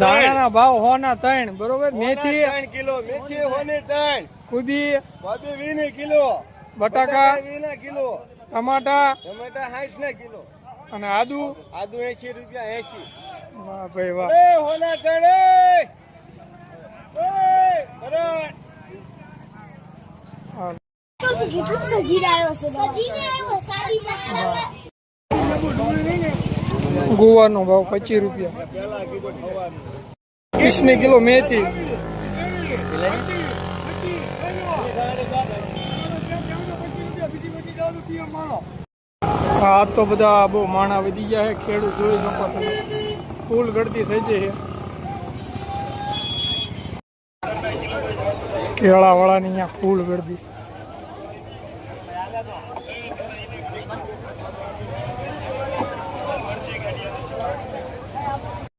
દાણાના ભાવ હોના 3 બરોબર. મેથી 3 કિલો, મેથી હોને 3, કુબી 20 કિલો, બટાકા 20 કિલો, ટમાટા 60 ના કિલો, અને આદુ 80 રૂપિયા 80. વાહ ભાઈ વાહ. એ હોના 3 ગુવાનો ભાવ 25 રૂપિયા. 20 કિલો મેથી. આ તો બધા બહુ માણા વધી ગયા છે. ખેડૂત જોઈ શકો તમે, ફૂલ ગળતી થઈ જાય છે. કેળા વાળાની અહીંયા ફૂલ ગળતી.